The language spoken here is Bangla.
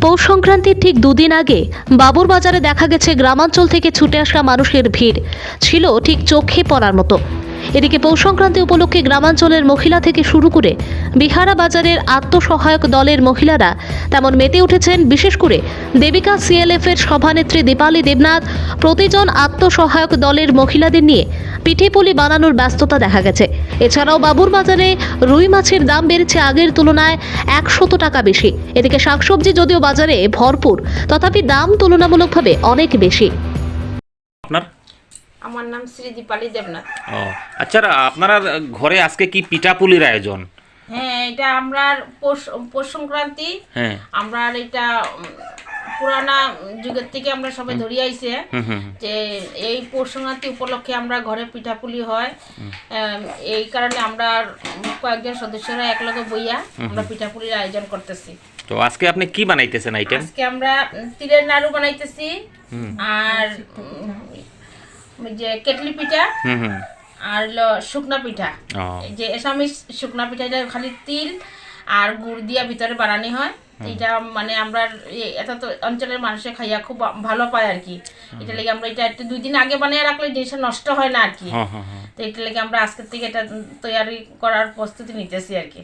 পৌষ সংক্রান্তির ঠিক দুদিন আগে বাবুর বাজারে দেখা গেছে গ্রামাঞ্চল থেকে ছুটে আসা মানুষের ভিড় ছিল ঠিক চোখে পড়ার মতো। এদিকে পৌষ সংক্রান্তি উপলক্ষে গ্রামাঞ্চলের মহিলা থেকে শুরু করে বিহারা বাজারের আত্মসহায়ক দলের মহিলারা তেমন মেতে উঠেছেন। বিশেষ করে দেবিকা সিএলএফ এর সভানেত্রী দীপালি দেবনাথ প্রতিজন আত্মসহায়ক দলের মহিলাদের নিয়ে পিঠেপুলি বানানোর ব্যস্ততা দেখা গেছে। এছাড়াও বাবুর বাজারে রুই মাছের দাম বেড়েছে আগের তুলনায় 100 টাকা বেশি। এদিকে শাকসবজি যদিও বাজারে ভরপুর, তথাপি দাম তুলনামূলকভাবে অনেক বেশি। আপনার আমার নাম শ্রী দীপালি দেবনাথ। ও আচ্ছা, আপনারা ঘরে আজকে কি পিঠাপুলির আয়োজন? হ্যাঁ, এটা আমরা পৌষ সংক্রান্তি। হ্যাঁ, আমরা এটা পুরানা যুগের থেকে আমরা সবাই ধরে আইছে যে এই পৌষ সংক্রান্তি উপলক্ষে আমরা ঘরে পিঠাপুলি হয়। এই কারণে আমরা কয়েকজন সদস্যরা একলগে বইয়া আমরা পিঠাপুলির আয়োজন করতেছি। তো আজকে আপনি কি বানাইতেছেন আইটেম? আজকে আমরা তিলের নাড়ু বানাইতেছি, আর যে কেটলি পিঠা, আর হলো শুকনা পিঠা। যে এসামিস শুকনা পিঠা, এটা খালি তিল আর গুড় দিয়া ভিতরে বানানি হয়। এটা মানে আমরা এটা তো অঞ্চলের মানুষে খাইয়া খুব ভালো পায় আর কি। এটা লেগে আমরা এটা একটু 2 দিন আগে বানিয়ে রাখলে জিনিসটা নষ্ট হয় না আর কি। তো এটা লেগে আমরা আজকের থেকে এটা তৈরি করার প্রস্তুতি নিতেছি আর কি।